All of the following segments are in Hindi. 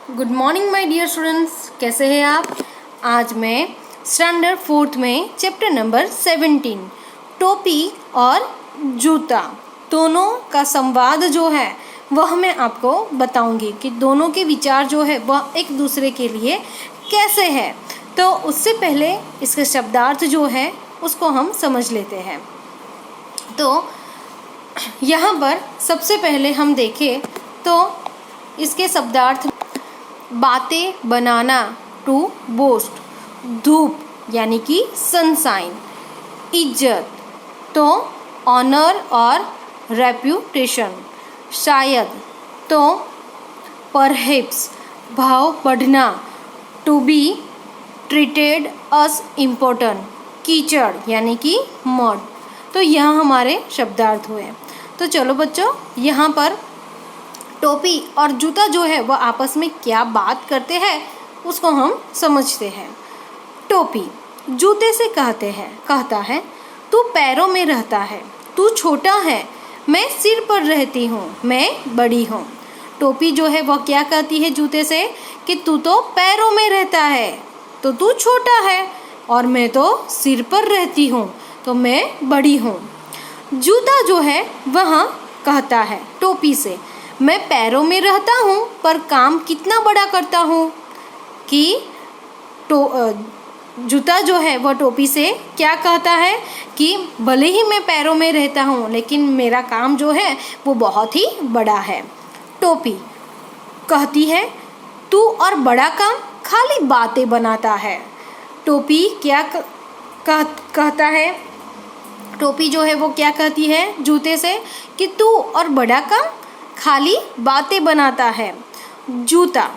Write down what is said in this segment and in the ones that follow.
Good morning my dear students, कैसे हैं आप। आज मैं स्टैंडर्ड 4th में चैप्टर नंबर 17 टोपी और जूता दोनों का संवाद जो है वह मैं आपको बताऊंगी कि दोनों के विचार जो है वह एक दूसरे के लिए कैसे है। तो उससे पहले इसके शब्दार्थ जो है उसको हम समझ लेते हैं। तो यहाँ पर सबसे पहले हम देखें तो इसके शब्दार्थ बातें बनाना, टू बोस्ट, धूप यानी कि सनशाइन, इज्जत तो ऑनर और रेप्यूटेशन, शायद तो परहैप्स, भाव बढ़ना, to be treated as important, कीचड़ यानी कि मड। तो यहाँ हमारे शब्दार्थ हुए। तो चलो बच्चों, यहाँ पर टोपी और जूता जो है वह आपस में क्या बात करते हैं उसको हम समझते हैं। टोपी जूते से कहता है तू पैरों में रहता है, तू छोटा है, मैं सिर पर रहती हूँ, मैं बड़ी हूँ। टोपी जो है वह क्या कहती है जूते से कि तू तो पैरों में रहता है तो तू छोटा है और मैं तो सिर पर रहती हूँ तो मैं बड़ी हूँ। जूता जो है वह कहता है टोपी से मैं पैरों में रहता हूँ पर काम कितना बड़ा करता हूँ। कि जूता जो है वह टोपी से क्या कहता है कि भले ही मैं पैरों में रहता हूँ लेकिन मेरा काम जो है वो बहुत ही बड़ा है। टोपी कहती है तू और बड़ा काम खाली बातें बनाता है। टोपी क्या कहता है, टोपी जो है वो क्या कहती है जूते से कि तू और बड़ा काम खाली बातें बनाता है। जूता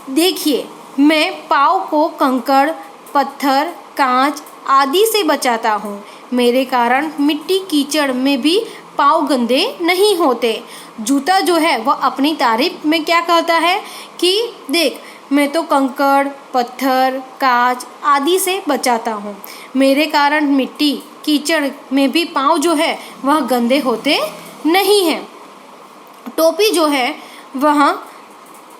देखिए मैं पाँव को कंकड़, पत्थर, कांच आदि से बचाता हूँ, मेरे कारण मिट्टी कीचड़ में भी पाँव गंदे नहीं होते। जूता जो है वह अपनी तारीफ में क्या कहता है कि देख मैं तो कंकड़, पत्थर, कांच आदि से बचाता हूँ, मेरे कारण मिट्टी कीचड़ में भी पाँव जो है वह गंदे होते नहीं हैं। टोपी जो है वह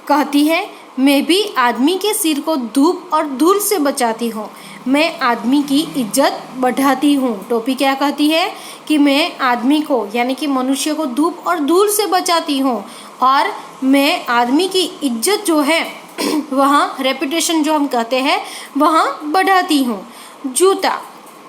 कहती है मैं भी आदमी के सिर को धूप और धूल से बचाती हूँ, मैं आदमी की इज्जत बढ़ाती हूँ। टोपी क्या कहती है कि मैं आदमी को यानी कि मनुष्य को धूप और धूल से बचाती हूँ और मैं आदमी की इज्जत जो है वह रेपुटेशन जो हम कहते हैं वह बढ़ाती हूँ। जूता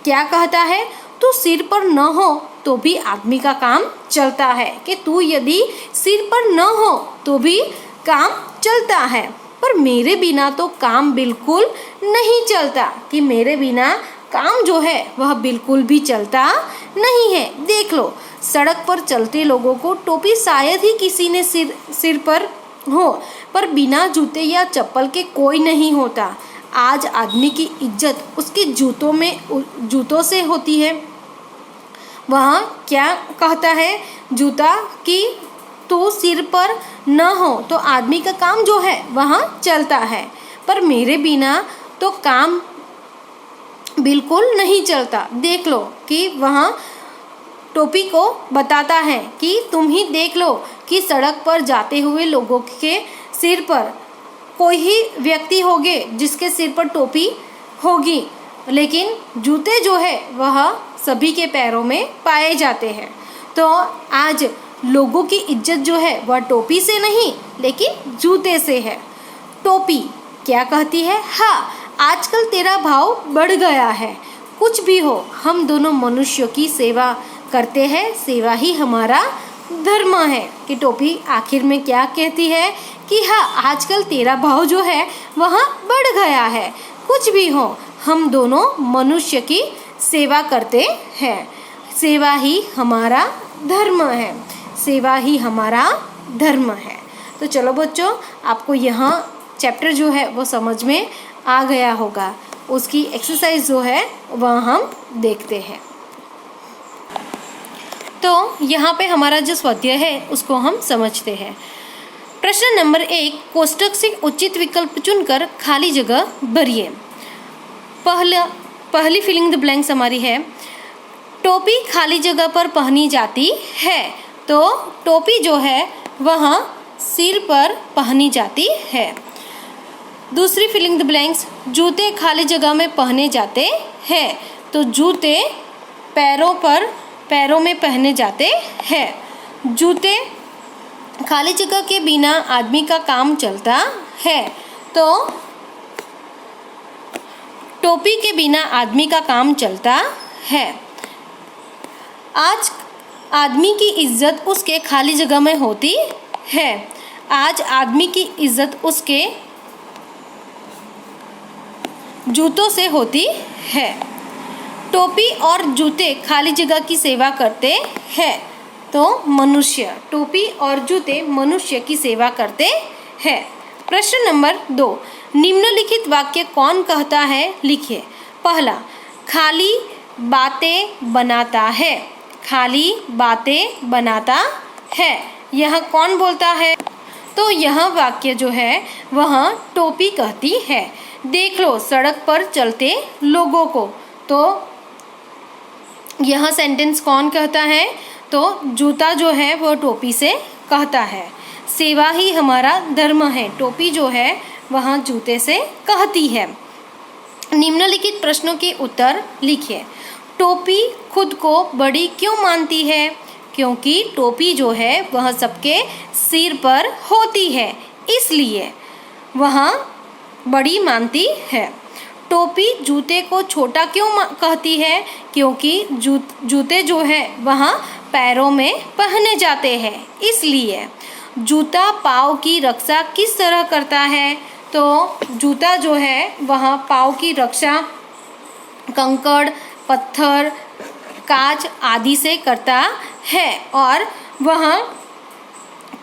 क्या कहता है तू सिर पर न हो तो भी आदमी का काम चलता है, कि तू यदि सिर पर न हो तो भी काम चलता है, पर मेरे बिना तो काम बिल्कुल नहीं चलता, कि मेरे बिना काम जो है वह बिल्कुल भी चलता नहीं है। देख लो सड़क पर चलते लोगों को टोपी शायद ही किसी ने सिर पर हो, पर बिना जूते या चप्पल के कोई नहीं होता। आज आदमी की इज्जत उसके जूतों से होती है। वह क्या कहता है जूता कि तू सिर पर न हो तो आदमी का काम जो है वह चलता है, पर मेरे बिना तो काम बिल्कुल नहीं चलता। देख लो कि वह टोपी को बताता है कि तुम ही देख लो कि सड़क पर जाते हुए लोगों के सिर पर कोई ही व्यक्ति होंगे जिसके सिर पर टोपी होगी, लेकिन जूते जो है वह सभी के पैरों में पाए जाते हैं। तो आज लोगों की इज्जत जो है वह टोपी से नहीं लेकिन जूते से है। टोपी क्या कहती है, हाँ आजकल तेरा भाव बढ़ गया है, कुछ भी हो हम दोनों मनुष्यों की सेवा करते हैं, सेवा ही हमारा धर्म है। कि टोपी आखिर में क्या कहती है कि हाँ आजकल तेरा भाव जो है वह बढ़ गया है, कुछ भी हो हम दोनों मनुष्य की सेवा करते हैं, सेवा ही हमारा धर्म है, सेवा ही हमारा धर्म है। तो चलो बच्चों, आपको यहाँ चैप्टर जो है वो समझ में आ गया होगा। उसकी एक्सरसाइज जो है वह हम देखते हैं। तो यहाँ पे हमारा जो स्वाध्याय है उसको हम समझते हैं। प्रश्न नंबर 1, कोष्टक से उचित विकल्प चुनकर खाली जगह भरिए। पहली फिलिंग द ब्लैंक्स हमारी है टोपी खाली जगह पर पहनी जाती है। तो टोपी जो है वह सिर पर पहनी जाती है। दूसरी फिलिंग द ब्लैंक्स, जूते खाली जगह में पहने जाते हैं। तो जूते पैरों में पहने जाते हैं। जूते खाली जगह के बिना आदमी का काम चलता है। तो टोपी के बिना आदमी का काम चलता है। आज आदमी की इज्जत उसके खाली जगह में होती है। आज आदमी की इज्जत उसके जूतों से होती है। टोपी और जूते खाली जगह की सेवा करते हैं। तो मनुष्य, टोपी और जूते मनुष्य की सेवा करते हैं। प्रश्न नंबर 2, निम्नलिखित वाक्य कौन कहता है, लिखिए। पहला, खाली बातें बनाता है। खाली बातें बनाता है, यह कौन बोलता है? तो यह वाक्य जो है वह टोपी कहती है। देख लो सड़क पर चलते लोगों को। तो यह सेंटेंस कौन कहता है? तो जूता जो है वो टोपी से कहता है। सेवा ही हमारा धर्म है, टोपी जो है वह जूते से कहती है। निम्नलिखित प्रश्नों के उत्तर लिखिए। टोपी खुद को बड़ी क्यों मानती है? क्योंकि टोपी जो है वह सबके सिर पर होती है, इसलिए वह बड़ी मानती है। टोपी जूते को छोटा क्यों कहती है? क्योंकि जूते जो है वह पैरों में पहने जाते हैं, इसलिए। जूता पाँव की रक्षा किस तरह करता है? तो जूता जो है वह पाँव की रक्षा कंकड़, पत्थर, कांच आदि से करता है और वह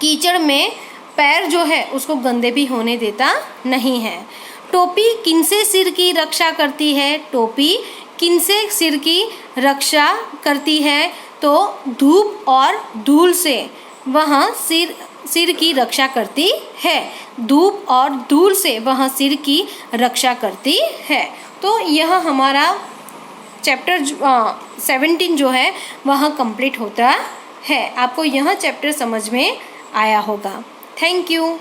कीचड़ में पैर जो है उसको गंदे भी होने देता नहीं है। टोपी किनसे सिर की रक्षा करती है? टोपी किनसे सिर की रक्षा करती है? तो धूप और धूल से वह सिर की रक्षा करती है। धूप और धूल से वह सिर की रक्षा करती है। तो यह हमारा चैप्टर 17 जो है वह कंप्लीट होता है। आपको यह चैप्टर समझ में आया होगा। Thank you.